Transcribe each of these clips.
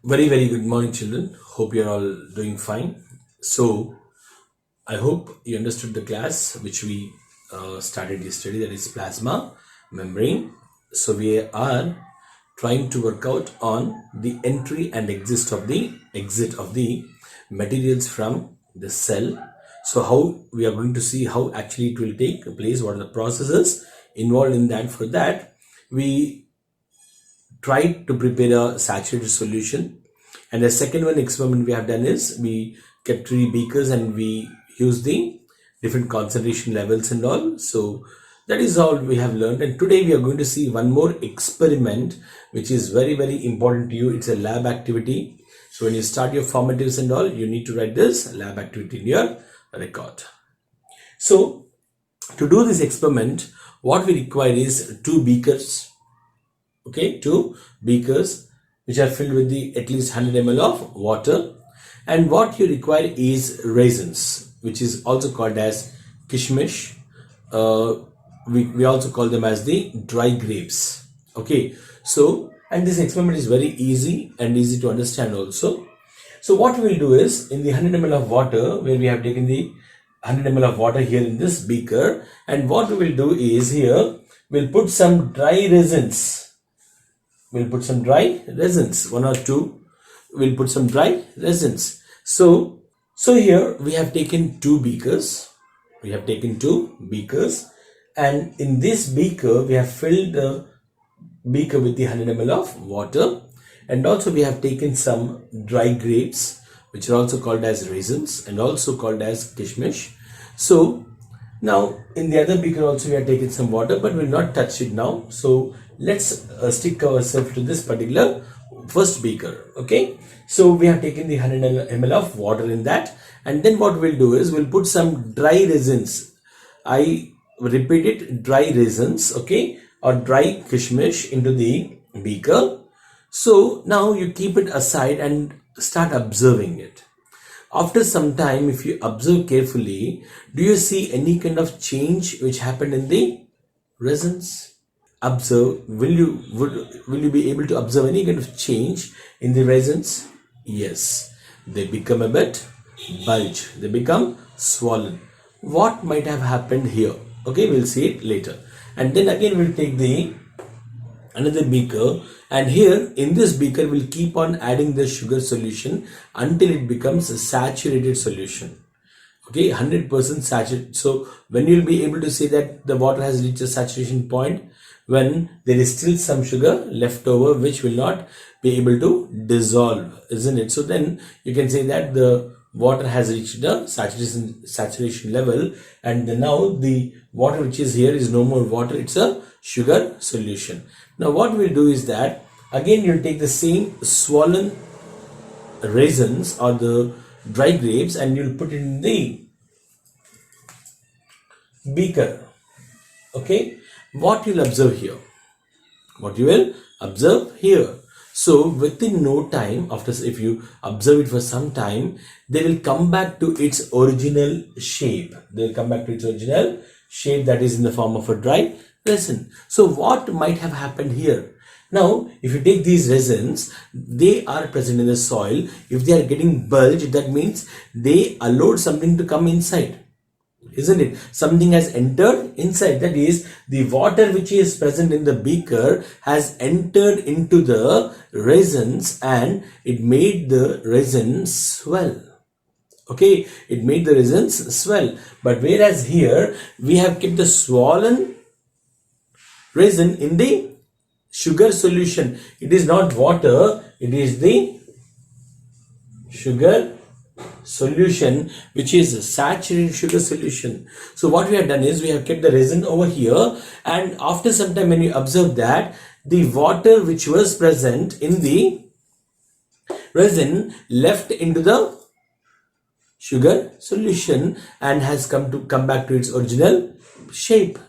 Very good morning, children. Hope you're all doing fine. So, I hope you understood the class which we started yesterday, that is plasma membrane. So, we are trying to work out on the entry and exit of the materials from the cell. So, how we are going to see how actually it will take place, what are the processes involved in that. For that, we tried to prepare a saturated solution, and the second one experiment we have done is we kept three beakers and we used the different concentration levels and all. So that is all we have learned, and today we are going to see one more experiment which is very important to you. It's a lab activity. So when you start your formatives and all, you need to write this lab activity in your record. So to do this experiment, what we require is two beakers. Okay, two beakers which are filled with the at least 100 ml of water, and what you require is raisins, which is also called as kishmish. We also call them as the dry grapes. Okay, so and this experiment is very easy and easy to understand also. So what we will do is, in the 100 ml of water, where we have taken the 100 ml of water here in this beaker, and what we will do is here we'll put some dry resins. We'll put some dry resins, one or two. We'll put some dry resins. So here we have taken two beakers. And in this beaker we have filled the beaker with the 100 ml of water, and also we have taken some dry grapes, which are also called as raisins and also called as kishmish. So now in the other beaker also we have taken some water, but we'll not touch it now. So let's stick ourselves to this particular first beaker. Okay, so we have taken the 100 ml of water in that, and then what we'll do is we'll put some dry resins. I repeat it, dry resins, okay, or dry kishmish into the beaker. So now you keep it aside and start observing it. After some time, if you observe carefully, do you see any kind of change which happened in the resins? Observe. Will you be able to observe any kind of change in the resins? Yes, they become a bit bulge. They become swollen. What might have happened here? Okay, we'll see it later. And then again we'll take the another beaker, and here in this beaker we'll keep on adding the sugar solution until it becomes a saturated solution. Okay, 100% saturated. So when you'll be able to say that the water has reached a saturation point, when there is still some sugar left over which will not be able to dissolve, isn't it? So then you can say that the water has reached the saturation level, and now the water which is here is no more water, it's a sugar solution. Now what we'll do is that again you'll take the same swollen raisins or the dry grapes and you'll put it in the beaker. Okay, what you'll observe here, so within no time, after if you observe it for some time, they will come back to its original shape. That is in the form of a dry resin. So what might have happened here? Now, if you take these resins, they are present in the soil. If they are getting bulged, that means they allowed something to come inside. Isn't it? Something has entered inside. That is, the water which is present in the beaker has entered into the resins and it made the resins swell. Okay, it made the resins swell. But whereas here we have kept the swollen resin in the sugar solution. It is not water, it is the sugar solution, which is a saturated sugar solution. So what we have done is we have kept the resin over here, and after some time when you observe that the water which was present in the resin left into the sugar solution and has come back to its original shape.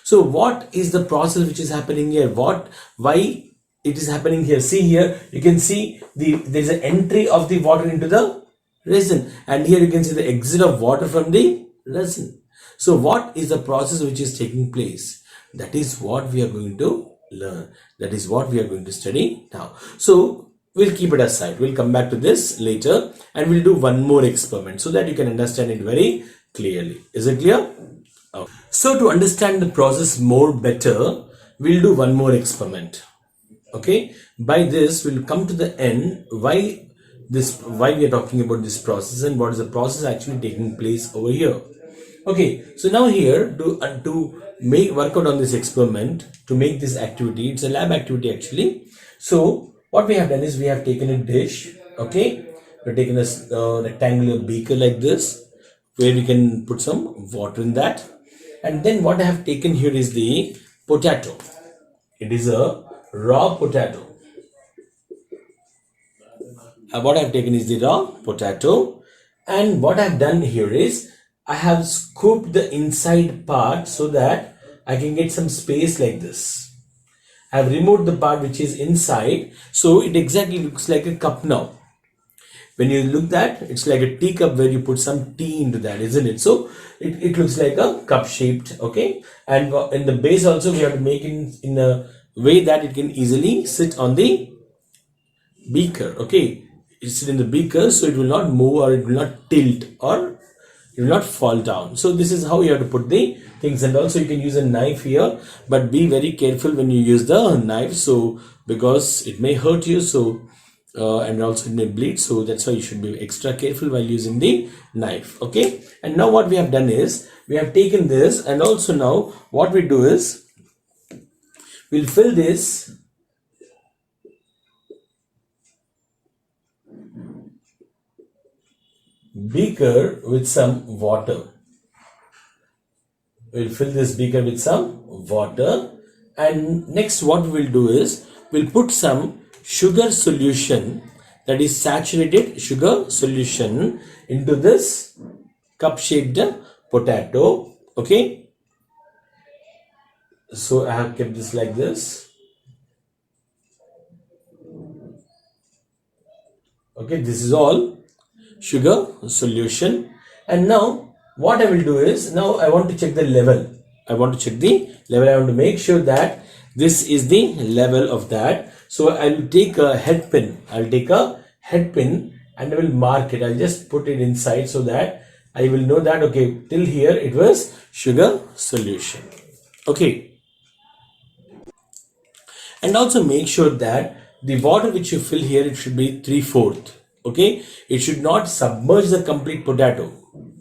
So what is the process which is happening here? Why it is happening here? See here, you can see there is an entry of the water into the resin, and here you can see the exit of water from the resin. So what is the process which is taking place? That is what we are going to learn. That is what we are going to study now. So we'll keep it aside. We'll come back to this later and we'll do one more experiment so that you can understand it very clearly. Is it clear? Okay. So to understand the process more better, we'll do one more experiment. Okay, by this we'll come to the end why we are talking about this process and what is the process actually taking place over here. Okay, so now here to make work out on this experiment, to make this activity, it's a lab activity actually. So what we have done is we have taken a dish. Okay, we've taken a rectangular beaker like this where we can put some water in that, and then what I have taken here is the potato. It is a raw potato. What I've taken is the raw potato, and what I've done here is I have scooped the inside part so that I can get some space like this. I've removed the part which is inside, so it exactly looks like a cup now. When you look that, it's like a teacup where you put some tea into that, isn't it? So it looks like a cup shaped. Okay, and in the base also we have to make it in a way that it can easily sit on the beaker. Okay, it's in the beaker, so it will not move or it will not tilt or it will not fall down. So this is how you have to put the things. And also you can use a knife here, but be very careful when you use the knife, so because it may hurt you, so and also it may bleed, so that's why you should be extra careful while using the knife. Okay, and now what we have done is we have taken this, and also now what we do is we'll fill this beaker with some water. We'll fill this beaker with some water, and next what we'll do is we'll put some sugar solution, that is saturated sugar solution, into this cup shaped potato. Okay, so I have kept this like this. Okay, this is all sugar solution, and now what I will do is now I want to check the level. I want to make sure that this is the level of that. So I will take a head pin. And I will mark it. I'll just put it inside so that I will know that okay, till here it was sugar solution. Okay, and also make sure that the water which you fill here, it should be 3/4. Okay, it should not submerge the complete potato.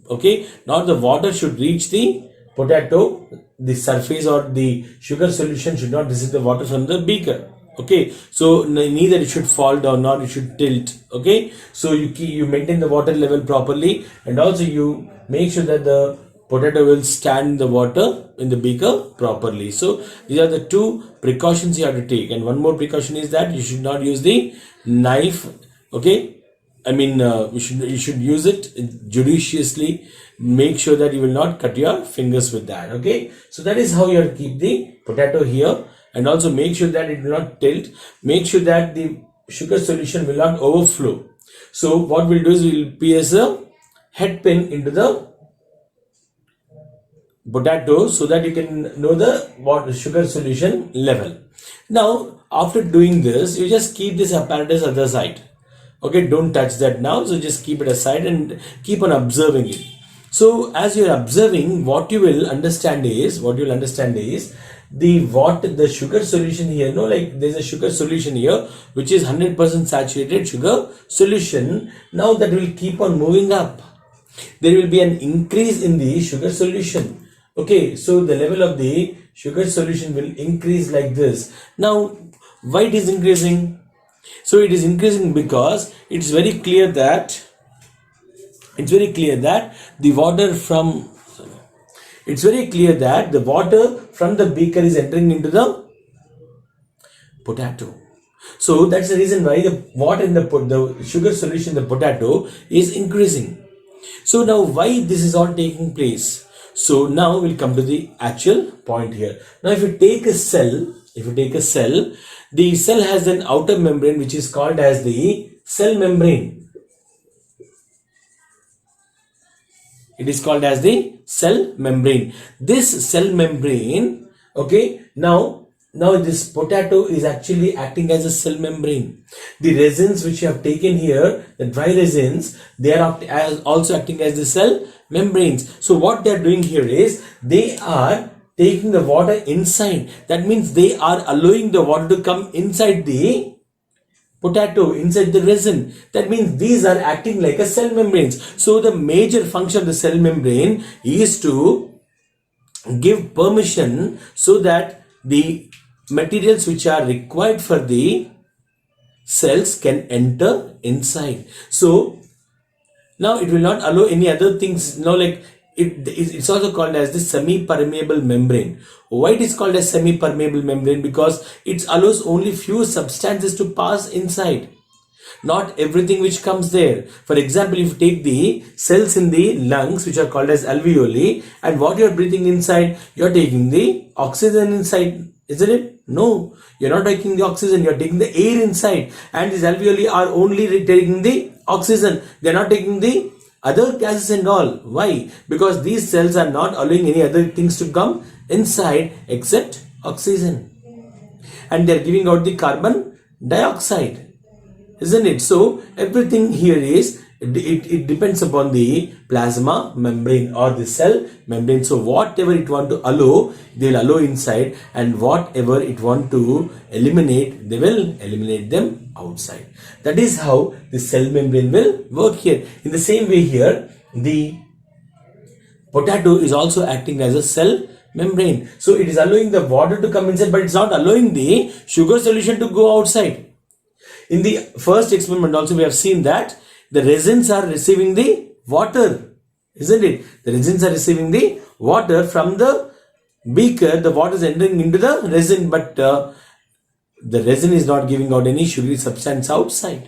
Okay, now the water should reach the potato, the surface, or the sugar solution should not receive the water from the beaker. Okay, so neither it should fall down nor it should tilt. Okay, so you maintain the water level properly, and also you make sure that the potato will stand in the water in the beaker properly. So these are the two precautions you have to take, and one more precaution is that you should not use the knife. Okay, I mean you should use it judiciously. Make sure that you will not cut your fingers with that. Okay, so that is how you have to keep the potato here, and also make sure that it will not tilt. Make sure that the sugar solution will not overflow. So what we'll do is we'll pierce a head pin into the potato so that you can know the sugar solution level. Now after doing this, you just keep this apparatus at the side. Okay, don't touch that now, so just keep it aside and keep on observing it. So as you're observing, what you'll understand is the sugar solution here, like there's a sugar solution here which is 100% saturated sugar solution. Now that will keep on moving up. There will be an increase in the sugar solution. Okay, so the level of the sugar solution will increase like this. Now why it is increasing? So it is increasing because it's very clear that the water from the beaker is entering into the potato. So that's the reason why the water in the sugar solution in the potato is increasing. So now why this is all taking place? So now we'll come to the actual point here. Now if you take a cell, the cell has an outer membrane which is called as the cell membrane. It is called as the cell membrane. This cell membrane, okay, now now this potato is actually acting as a cell membrane. The resins which you have taken here, the dry resins, they are also acting as the cell membranes. So what they are doing here is they are taking the water inside. That means they are allowing the water to come inside the potato, inside the resin. That means these are acting like a cell membranes. So the major function of the cell membrane is to give permission so that the materials which are required for the cells can enter inside. So now it will not allow any other things. Now, like it's also called as the semi-permeable membrane. Why it is called as semi-permeable membrane? Because it allows only few substances to pass inside, not everything which comes there. For example, if you take the cells in the lungs which are called as alveoli, and what you are breathing inside, you are taking the oxygen inside, isn't it? No, you are not taking the oxygen, you are taking the air inside, and these alveoli are only taking the oxygen. They are not taking the other gases and all. Why? Because these cells are not allowing any other things to come inside except oxygen, and they are giving out the carbon dioxide, isn't it? So everything here is it depends upon the plasma membrane or the cell membrane. So whatever it want to allow, they will allow inside, and whatever it want to eliminate, they will eliminate them outside. That is how the cell membrane will work here. In the same way here, the potato is also acting as a cell membrane. So it is allowing the water to come inside, but it's not allowing the sugar solution to go outside. In the first experiment also we have seen that the resins are receiving the water, isn't it? The resins are receiving the water from the beaker. The water is entering into the resin, but the resin is not giving out any sugary substance outside.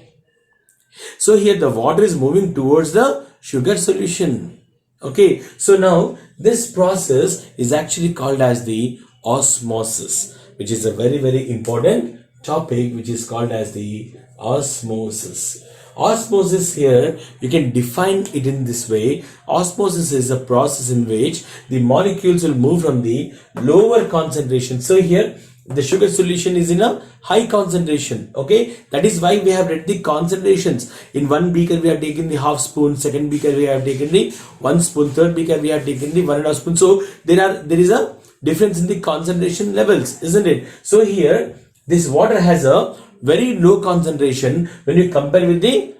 So here the water is moving towards the sugar solution. Okay, so now this process is actually called as the osmosis, which is a very, very important topic, which is called as the osmosis. Osmosis, here you can define it in this way. Osmosis is a process in which the molecules will move from the lower concentration. So here the sugar solution is in a high concentration. Okay, that is why we have read the concentrations. In one beaker we have taken the half spoon, second beaker we have taken the 1 spoon, third beaker we have taken the 1.5 spoon. So there is a difference in the concentration levels, isn't it? So here this water has a very low concentration when you compare with the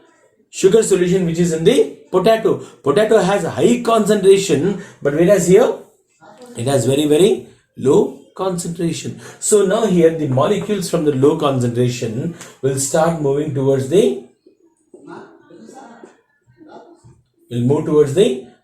sugar solution which is in the potato. Potato has a high concentration, but whereas here it has very, very low concentration. So now here the molecules from the low concentration will start moving towards the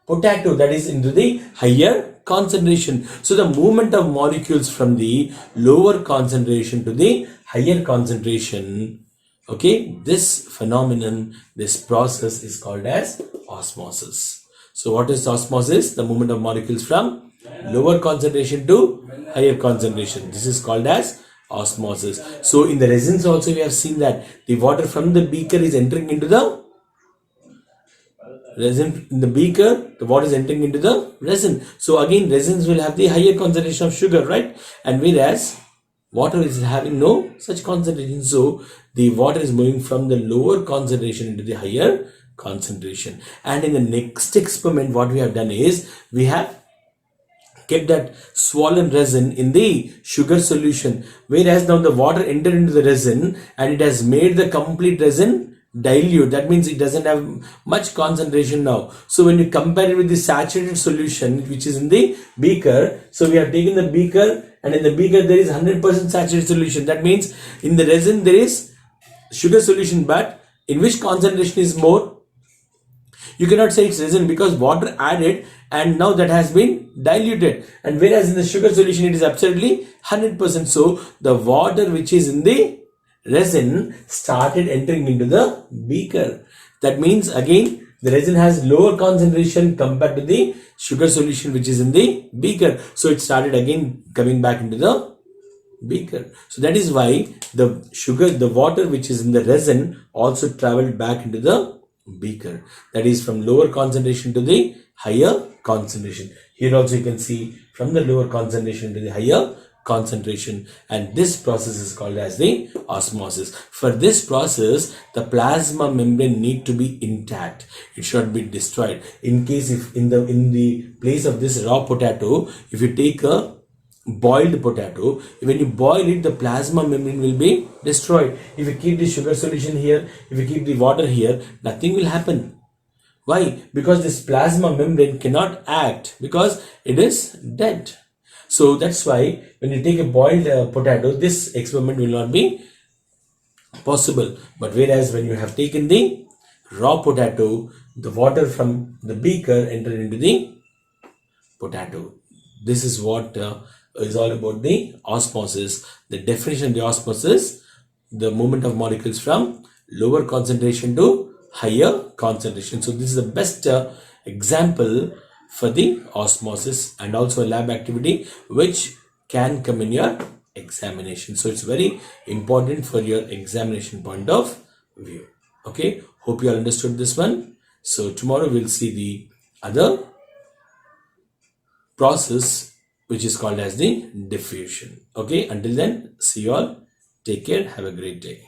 potato, that is into the higher concentration. So the movement of molecules from the lower concentration to the higher concentration, okay, this phenomenon, this process is called as osmosis. So what is osmosis? The movement of molecules from lower concentration to higher concentration. This is called as osmosis. So in the resins also we have seen that the water from the beaker is entering into the resin. In the beaker, the water is entering into the resin. So again, resins will have the higher concentration of sugar, right? And whereas water is having no such concentration. So the water is moving from the lower concentration into the higher concentration. And in the next experiment, what we have done is we have kept that swollen resin in the sugar solution, whereas now the water entered into the resin and it has made the complete resin dilute. That means it doesn't have much concentration now. So when you compare it with the saturated solution which is in the beaker, so we have taken the beaker, and in the beaker there is 100% saturated solution. That means in the resin there is sugar solution, but in which concentration is more? You cannot say it's resin because water added and now that has been diluted, and whereas in the sugar solution it is absolutely 100%. So the water which is in the resin started entering into the beaker. That means again the resin has lower concentration compared to the sugar solution which is in the beaker. So it started again coming back into the beaker. So that is why the water which is in the resin also traveled back into the beaker. That is from lower concentration to the higher concentration. Here also you can see from the lower concentration to the higher concentration, and this process is called as the osmosis. For this process, the plasma membrane need to be intact. It should not be destroyed. In case if in the place of this raw potato, if you take a boiled potato, when you boil it, the plasma membrane will be destroyed. If you keep the sugar solution here, if you keep the water here, nothing will happen. Why? Because this plasma membrane cannot act because it is dead. So that's why when you take a boiled potato, this experiment will not be possible. But whereas when you have taken the raw potato, the water from the beaker entered into the potato. This is what is all about the osmosis. The definition of the osmosis: the movement of molecules from lower concentration to higher concentration. So this is the best example for the osmosis, and also a lab activity which can come in your examination. So it's very important for your examination point of view. Okay, hope you all understood this one. So tomorrow we'll see the other process which is called as the diffusion. Okay, until then, see you all. Take care. Have a great day.